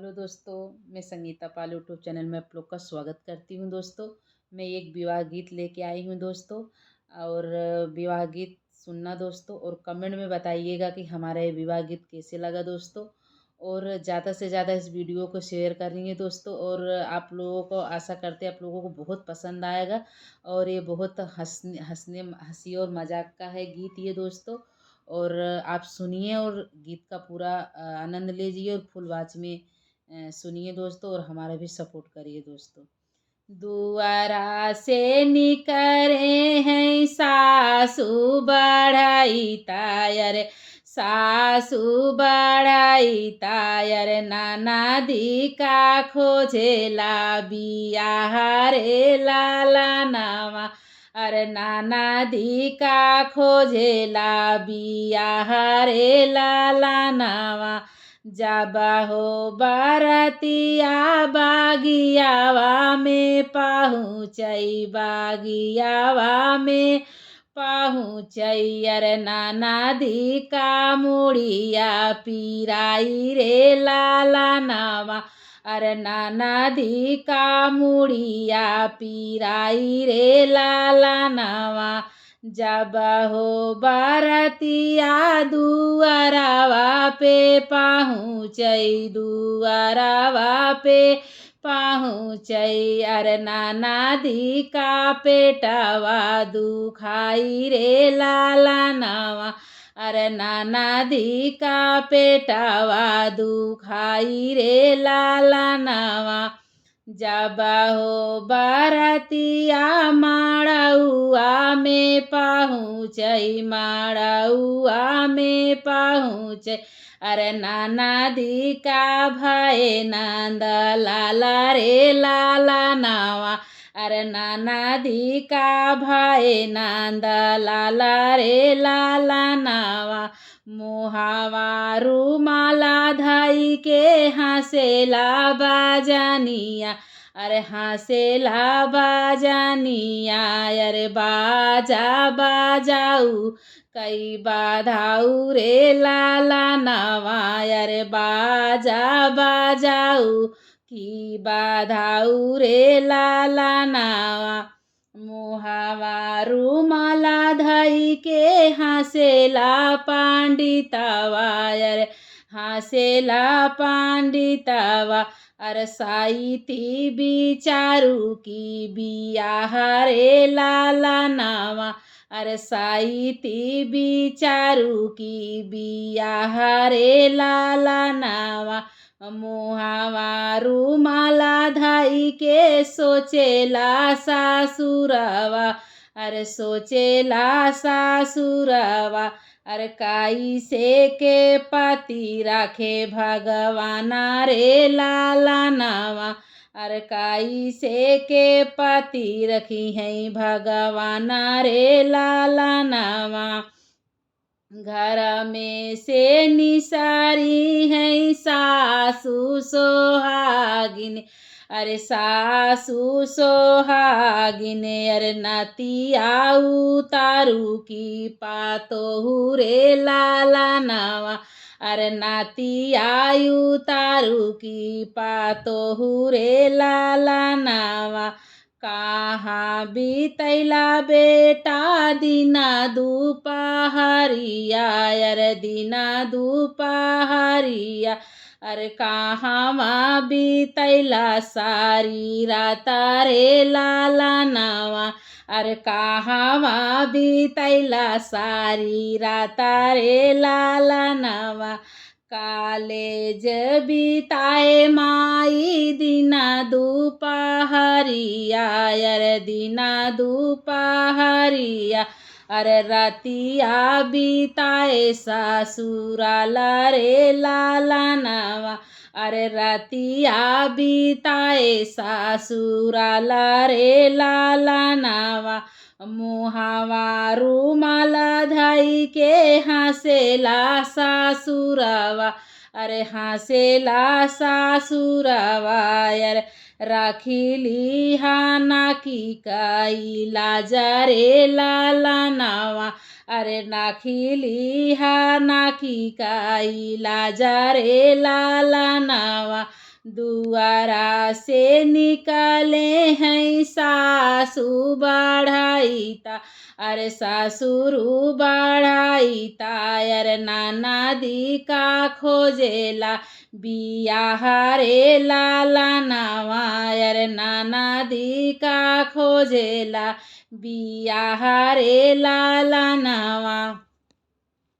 Hello दोस्तों, मैं संगीता पाल यूट्यूब चैनल में आप लोग का स्वागत करती हूँ दोस्तों। मैं एक विवाह गीत लेके आई हूँ दोस्तों। और विवाह गीत सुनना दोस्तों, और कमेंट में बताइएगा कि हमारा ये विवाह गीत कैसे लगा दोस्तों। और ज़्यादा से ज़्यादा इस वीडियो को शेयर करेंगे दोस्तों। और आप लोगों को आशा करते हैं आप लोगों को बहुत पसंद आएगा। और ये बहुत हंसने हंसने हंसी और मजाक का है गीत ये दोस्तों। और आप सुनिए और गीत का पूरा आनंद लीजिए और फुल वॉच में सुनिए दोस्तों, और हमारा भी सपोर्ट करिए दोस्तों। दुआरा से निकरे हैं सासू बढ़ाई तायर, सासू बढ़ाई तायर, नाना दी का खोजेला बियाह रे लाला नावा। अरे नाना दी का खोजेला बियाह रे लाला नावा। जाबा हो बारतिया बागियावा में पहुँचई, बागियावा में पहुँचई। अरे नाना दी का मुड़िया पीराई रे लाला नावा। अरे नाना दी का मुड़िया पीराई रे लाला नावा। जब हो बारतिया दुआरावा पे पहुँचई, दुआरावा पे पहुँचई। अरे नाना दी का पेटवा दुखाई रे लाला नावा। अरे नाना दी का पेटवा दुखाई रे लाला नावा। जब हो बारतिया माड़ौआ में पहुँचई, माड़ौआ में पहुँचई। अरे नाना दी का भाई नंद लाला रे लाला नावा। अरे नाना दी का भाई नंद लाला रे लाला नावा। मुहावा रुमाला धाई के हंसेला बाजानिया। अरे हंसेला बाजानिया। अरे बाजा बाजाऊ कई बाधाऊ रे लाला नावा। अरे बाजा बाजाऊ की बाधाऊ रे लाला नावा। मुहावा रुमाला धई के हंसेला पंडितवा। अरे हंसेला पंडितवा। अरे साइती बिचारू की बियाह रे लाला नावा। अरे साइती बिचारू की बियाह रे लाला नावा। मुहावा रुमाला धाई के सोचेला सासुरवा। अरे सोचेला सासुरवा। अरे काई से के पति राखे भगवाना रे लाला नावा। अरे काई से के पति रखी है भगवाना रे लाला नावा। घर में से निसारी है सासू सोहागिन। अरे सासू सोहागिन। अरे नतिया उतारू की पातो रे लाला नावा। अरे नातिया उतारू की पातो रे लाला नावा। कहाँ बीतैला बेटा दिना दुपहरिया। अरे दिना दुपहरिया। अरे कहाँ बीतैला सारी रात रे लाला नावा। अरे कहाँ बीतैला सारी रात रे लाला नावा। कालेज बिताए माई दिना दुपहरिया। अरे दिना दुपहरिया। अरे रतिया बिताए ससुराला रे लाला नावा। अरे रतिया बिताए ससुराला रे लाला नावा। मुहावा रुमाला धाई के हंसेला सासुरवा। अरे हंसेला सासुरवा। अरे राखिली हाना की काई लाजा रे लाला नावा। अरे नाखिली हाना की काई लाजा रे लाला नावा। दुआरा से निकले हैं सासू बढ़ाईता, अरे सासुरु बढ़ाईता, अरे नाना दी का खोजेला बियाह रे लाला नवा, अरे नाना दी का खोजेला बियाह रे लाला नवा।